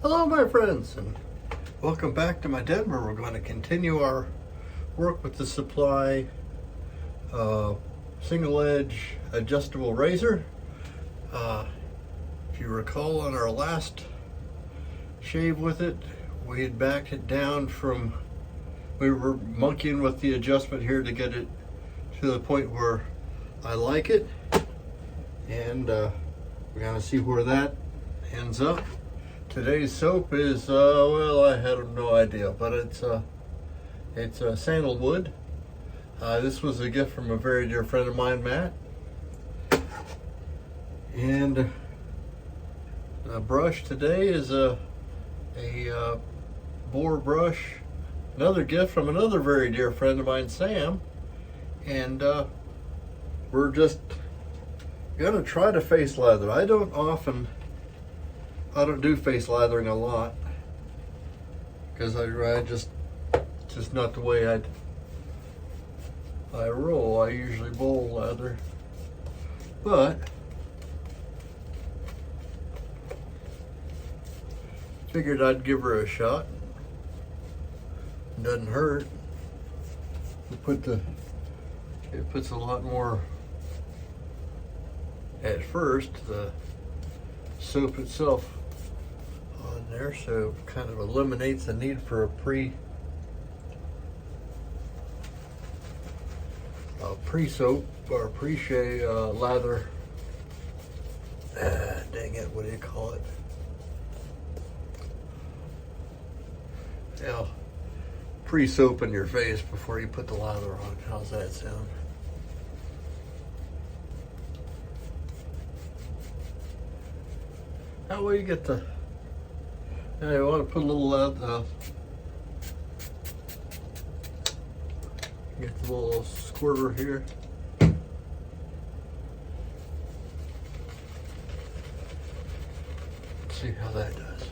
Hello my friends, and welcome back to my den where we're going to continue our work with the Supply single edge adjustable razor. If you recall, on our last shave with it, we had backed it down from, we were monkeying with the adjustment here to get it to the point where I like it, and we're going to see where that ends up. Today's soap is, well, I had no idea, but it's sandalwood. This was a gift from a very dear friend of mine, Matt. And the brush today is a boar brush, another gift from another very dear friend of mine, Sam. And we're just gonna try to face lather. I don't do face lathering a lot because I just not the way I roll. I usually bowl lather, but figured I'd give her a shot. It doesn't hurt. It puts a lot more at first, the soap itself on there, so it kind of eliminates the need for a pre-soap or pre-shave lather. Dang it, what do you call it? Yeah, pre-soap in your face before you put the lather on. How's that sound? That way you get the, you want to put a little get the little squirter here. Let's see how that does.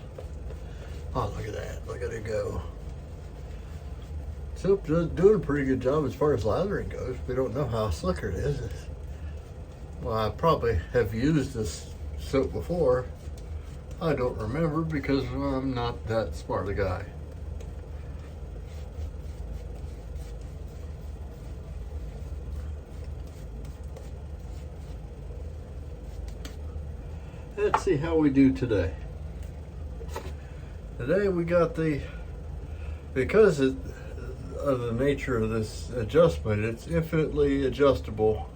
Oh, look at that, look at it go. Soap does doing a pretty good job as far as lathering goes. We don't know how slicker it is. Well, I probably have used this soap before. I don't remember because I'm not that smart a guy. Let's see how we do today. Today we got because of the nature of this adjustment, it's infinitely adjustable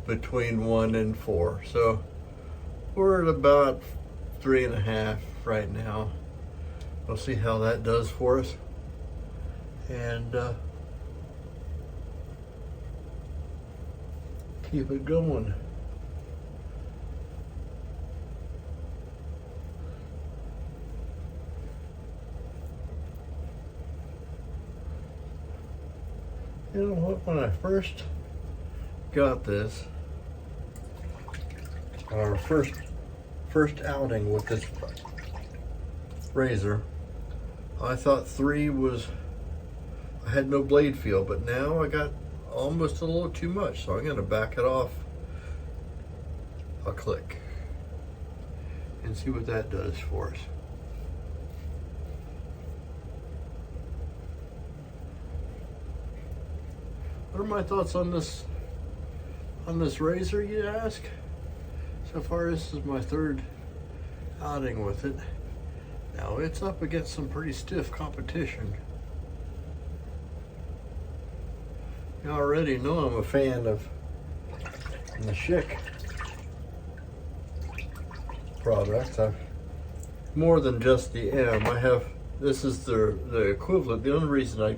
between 1 and 4. So we're at about 3.5 right now. We'll see how that does for us, and keep it going. You know what, when I first got this, our first outing with this razor, I thought 3 was, I had no blade feel, but now I got almost a little too much, so I'm going to back it off a click and see what that does for us. What are my thoughts on this razor, you ask? So far, this is my third outing with it. Now, it's up against some pretty stiff competition. You already know I'm a fan of the Schick product. More than just the M. This is the equivalent. The only reason I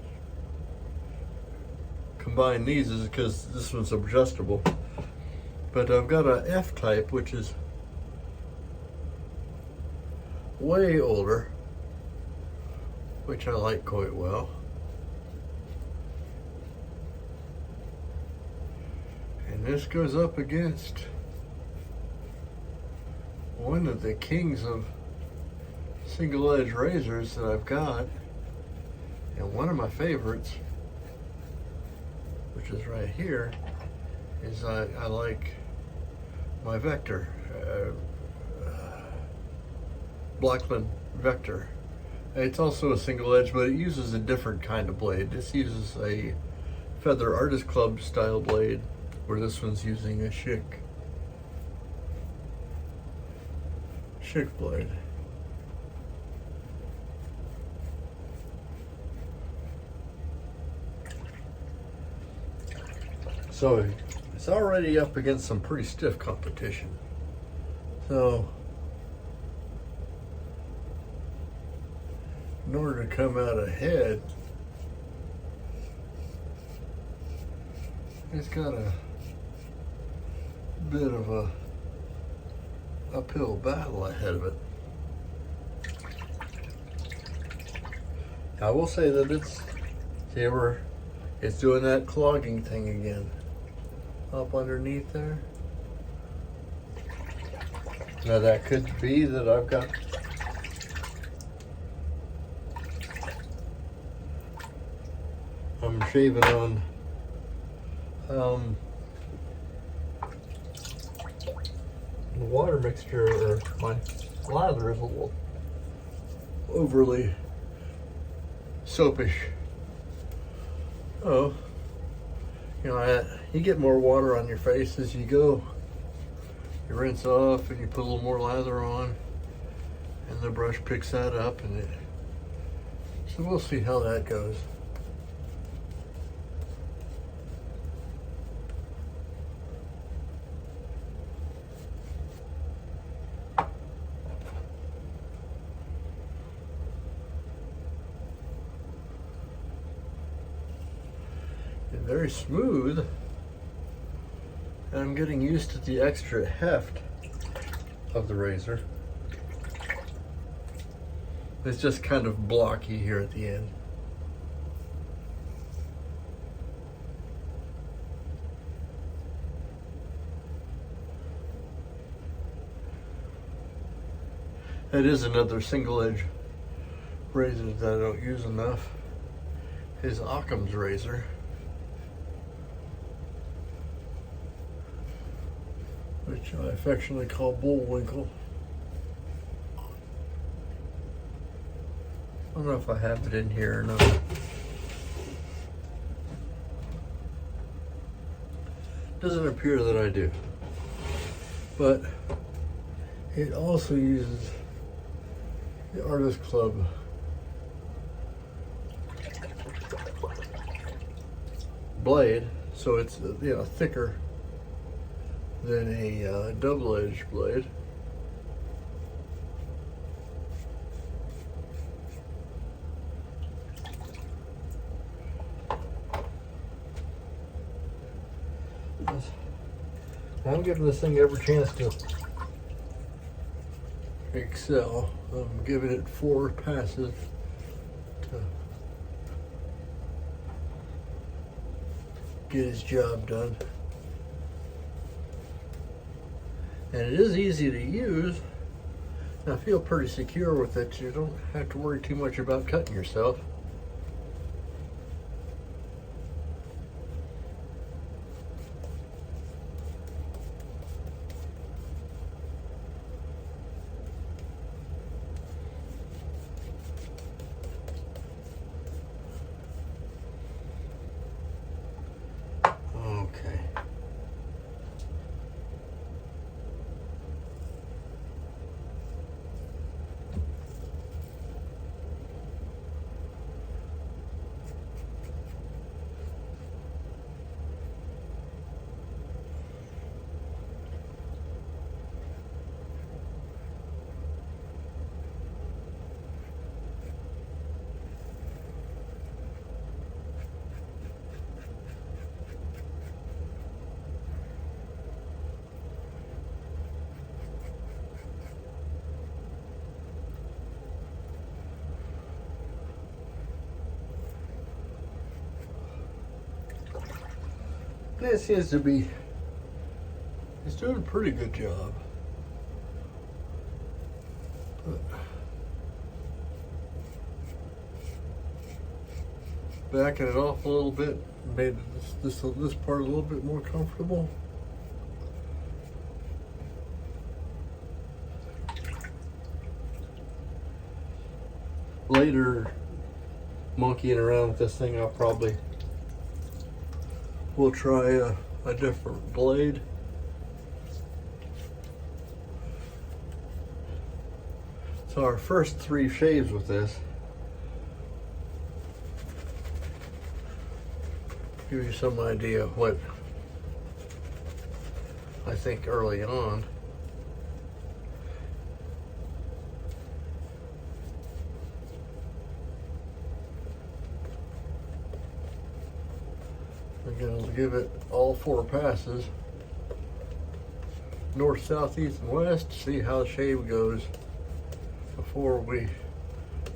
combine these is because this one's adjustable. But I've got a F type, which is way older, which I like quite well. And this goes up against one of the kings of single edge razors that I've got, and one of my favorites, which is right here, is I like my Vector. Blackman Vector. It's also a single edge, but it uses a different kind of blade. This uses a Feather Artist Club style blade, where this one's using a Schick blade. So it's already up against some pretty stiff competition. So in order to come out ahead, it's got a bit of a uphill battle ahead of it. I will say that it's doing that clogging thing again. Up underneath there. Now that could be that I'm shaving on the water mixture, or my lather is a little overly soapish. Oh, you know, you get more water on your face as you go. You rinse off and you put a little more lather on, and the brush picks that up, so we'll see how that goes. Very smooth, and I'm getting used to the extra heft of the razor. It's just kind of blocky here at the end. That is another single edge razor that I don't use enough, is Occam's razor. Which I affectionately call Bullwinkle. I don't know if I have it in here or not. Doesn't appear that I do. But it also uses the Artist Club blade, so it's thicker than a double-edged blade. I'm giving this thing every chance to excel. I'm giving it 4 passes to get its job done. And it is easy to use. I feel pretty secure with it. You don't have to worry too much about cutting yourself. Okay. It seems to be, it's doing a pretty good job. But backing it off a little bit made this part a little bit more comfortable. later monkeying around with this thing, we'll try a different blade. So our first 3 shaves with this, give you some idea of what I think early on. We're going to give it all 4 passes, north, south, east, and west, see how the shave goes before we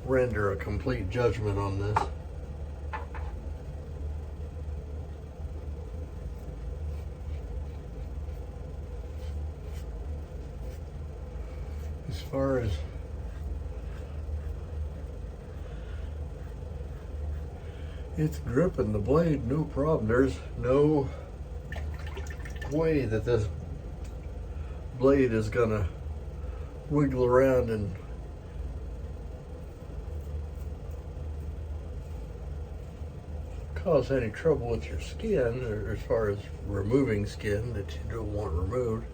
render a complete judgment on this. As far as it's gripping the blade, no problem. There's no way that this blade is gonna wiggle around and cause any trouble with your skin, or as far as removing skin that you don't want removed.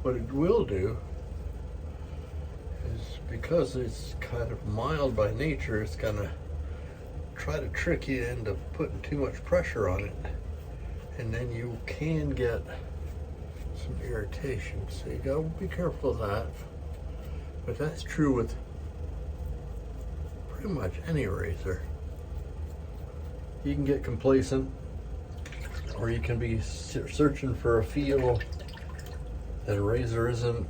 What it will do is, because it's kind of mild by nature, it's gonna try to trick you into putting too much pressure on it, and then you can get some irritation. So you gotta be careful of that. But that's true with pretty much any razor. You can get complacent, or you can be searching for a feel that a razor isn't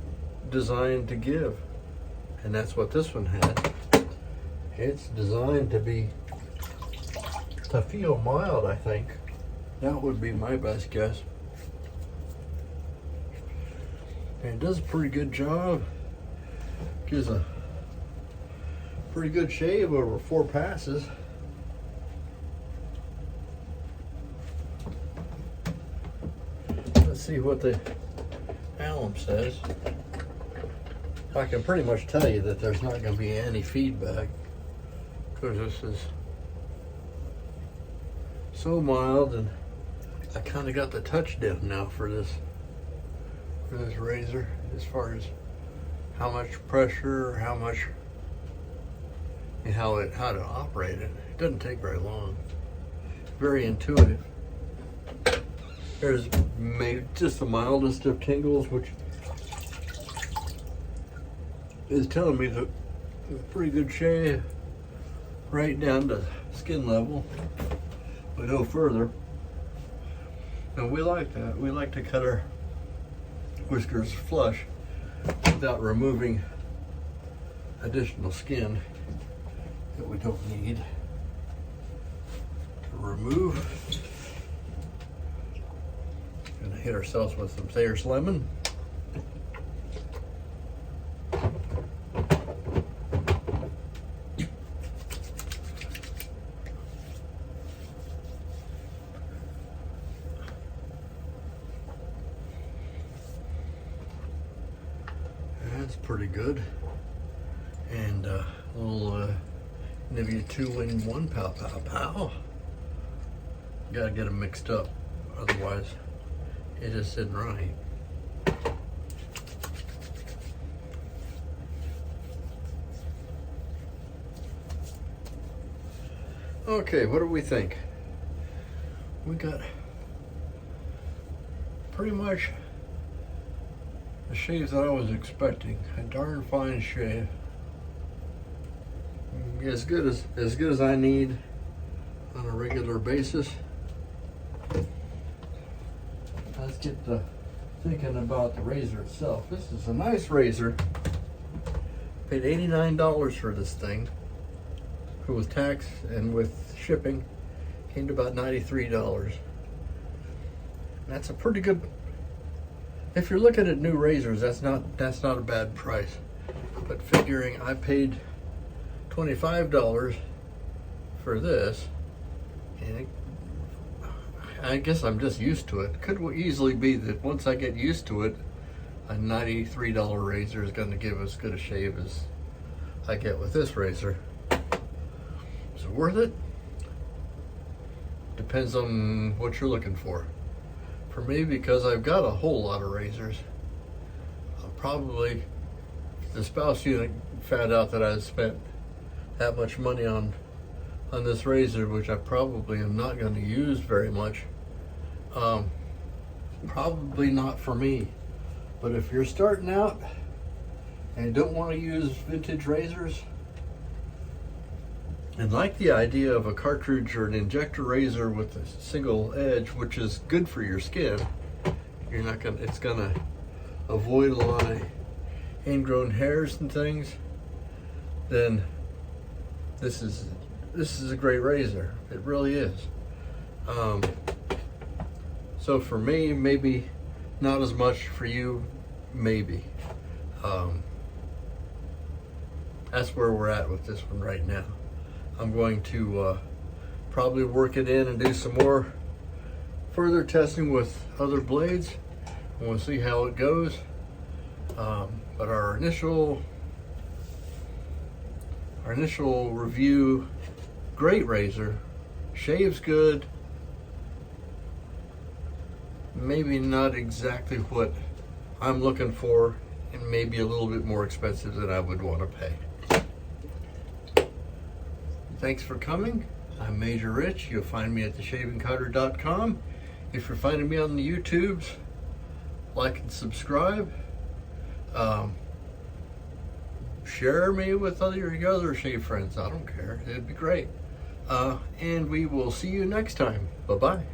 designed to give. And that's what this one had. It's designed to feel mild, I think. That would be my best guess. And it does a pretty good job. Gives a pretty good shave over 4 passes. Let's see what the alum says. I can pretty much tell you that there's not going to be any feedback, because this is so mild, and I kind of got the touch down now for this razor, as far as how much pressure, or how much, and how to operate it. It doesn't take very long. Very intuitive. There's maybe just the mildest of tingles, which is telling me that it's a pretty good shave right down to skin level, but no further. And we like that. We like to cut our whiskers flush without removing additional skin that we don't need to remove. Gonna hit ourselves with some Thayer's lemon. That's pretty good. And a little Nivea 2-in-1 pow pow pow. Gotta get them mixed up, otherwise it just isn't right. Okay, what do we think? We got pretty much the shave that I was expecting. A darn fine shave. As good as I need on a regular basis. Let's get to thinking about the razor itself. This is a nice razor. Paid $89 for this thing. With tax and with shipping, came to about $93. That's a pretty good. If you're looking at new razors, that's not a bad price. But figuring I paid $25 for this, and I guess I'm just used to it. Could easily be that once I get used to it, a $93 razor is going to give as good a shave as I get with this razor. Is it worth it? Depends on what you're looking for. For me, because I've got a whole lot of razors, I'll probably, if the spouse unit found out that I spent that much money on this razor, which I probably am not going to use very much, probably not for me. But if you're starting out and don't want to use vintage razors and like the idea of a cartridge or an injector razor with a single edge, which is good for your skin, it's gonna avoid a lot of ingrown hairs and things, then this is a great razor. It really is. So for me, maybe not as much. For you, maybe. That's where we're at with this one right now. I'm going to probably work it in and do some more further testing with other blades, and we'll see how it goes. But our initial review, great razor, shaves good, maybe not exactly what I'm looking for, and maybe a little bit more expensive than I would want to pay. Thanks for coming. I'm Major Rich. You'll find me at theshavingcutter.com. If you're finding me on the YouTubes, like and subscribe. Share me with your other shave friends. I don't care. It'd be great. And we will see you next time. Bye-bye.